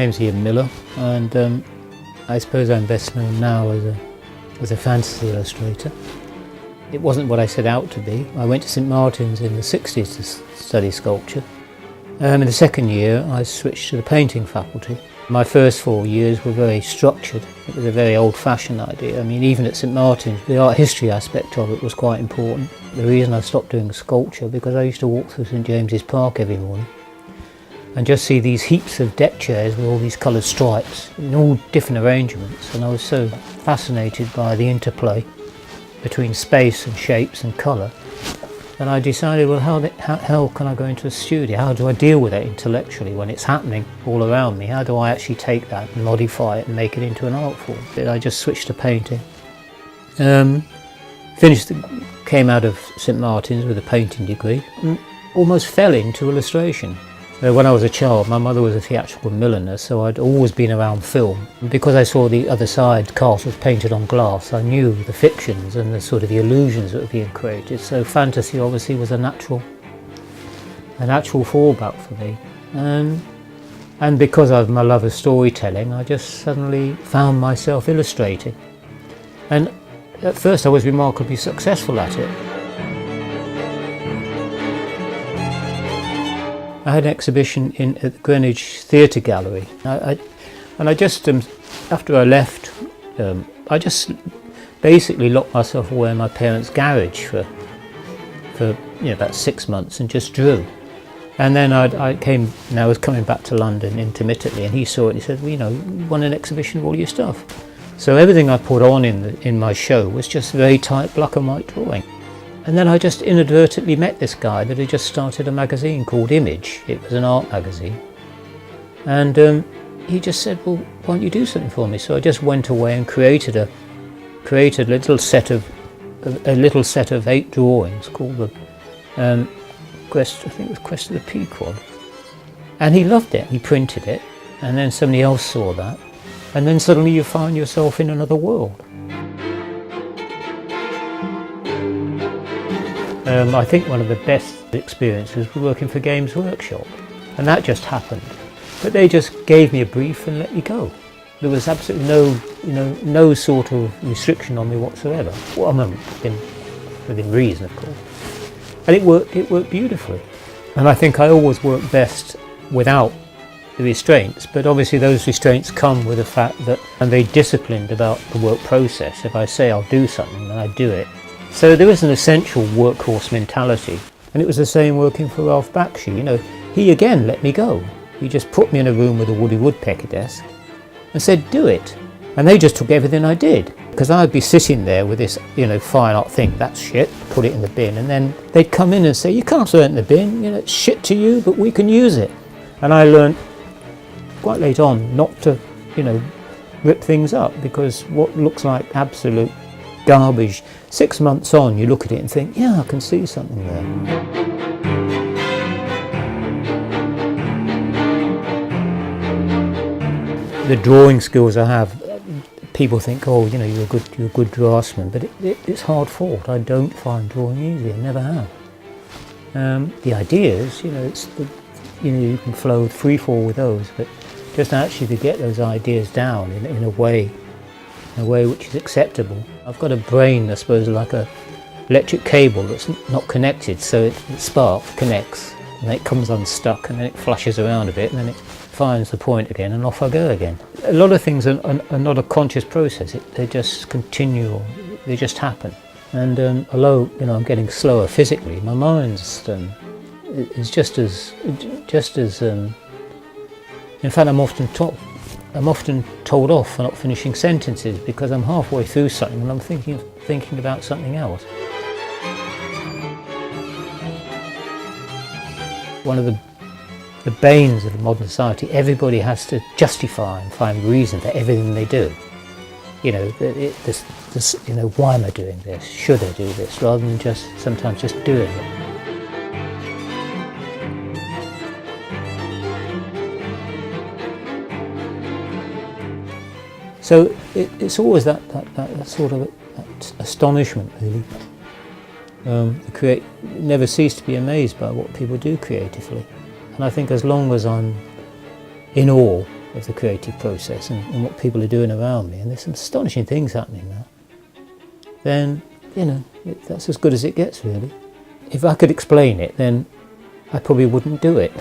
name's Ian Miller, and I suppose I'm best known now as a fantasy illustrator. It wasn't what I set out to be. I went to St Martin's in the 60s to study sculpture. In the second year I switched to the painting faculty. My first 4 years were very structured. It was a very old-fashioned idea. I mean, even at St Martin's, the art history aspect of it was quite important. The reason I stopped doing sculpture, because I used to walk through St James's Park every morning and just see these heaps of deck chairs with all these coloured stripes in all different arrangements, and I was so fascinated by the interplay between space and shapes and colour. And I decided, well, how the hell can I go into a studio? How do I deal with it intellectually when it's happening all around me? How do I actually take that and modify it and make it into an art form? I just switched to painting. Came out of St Martin's with a painting degree and almost fell into illustration. When I was a child, my mother was a theatrical milliner, so I'd always been around film. And because I saw the other side castles painted on glass, I knew the fictions and the sort of the illusions that were being created. So fantasy obviously was a natural fallback for me. And because of my love of storytelling, I just suddenly found myself illustrating. And at first I was remarkably successful at it. I had an exhibition at the Greenwich Theatre Gallery, and I just, after I left, I just basically locked myself away in my parents' garage for about 6 months and just drew. And then I was coming back to London intermittently, and he saw it and he said, well, you want an exhibition of all your stuff. So everything I put on in my show was just very tight black and white drawing. And then I just inadvertently met this guy that had just started a magazine called Image. It was an art magazine. And he just said, well, why don't you do something for me? So I just went away and created a little set of 8 drawings called the Quest of the Pequod. And he loved it. He printed it, and then somebody else saw that, and then suddenly you find yourself in another world. I think one of the best experiences was working for Games Workshop, and that just happened. But they just gave me a brief and let me go. There was absolutely no sort of restriction on me whatsoever. Well, I mean, within reason, of course. And it worked beautifully. And I think I always work best without the restraints, but obviously those restraints come with the fact that I'm very disciplined about the work process. If I say I'll do something, then I do it. So there is an essential workhorse mentality, and it was the same working for Ralph Bakshi. He again let me go. He just put me in a room with a Woody Woodpecker desk and said, do it. And they just took everything I did, because I'd be sitting there with this, fine art thing, that's shit, put it in the bin, and then they'd come in and say, you can't throw it in the bin, it's shit to you, but we can use it. And I learned quite late on not to, rip things up, because what looks like absolute garbage, 6 months on you look at it and think, yeah, I can see something there. The drawing skills I have, people think, oh, you're a good draftsman, but it's hard fought. I don't find drawing easy, I never have. The ideas, you can flow free fall with those, but just actually to get those ideas down in a way which is acceptable. I've got a brain, I suppose, like a electric cable that's not connected, so the spark connects, and then it comes unstuck, and then it flashes around a bit, and then it finds the point again, and off I go again. A lot of things are not a conscious process, they just continue, they just happen. And although I'm getting slower physically, my mind's is just as in fact I'm often told off for not finishing sentences because I'm halfway through something and I'm thinking about something else. One of the banes of modern society, everybody has to justify and find reason for everything they do. Why am I doing this? Should I do this? Rather than sometimes just doing it. So it's always that sort of that astonishment, really. Never cease to be amazed by what people do creatively. And I think as long as I'm in awe of the creative process and what people are doing around me, and there's some astonishing things happening now, then, that's as good as it gets, really. If I could explain it, then I probably wouldn't do it.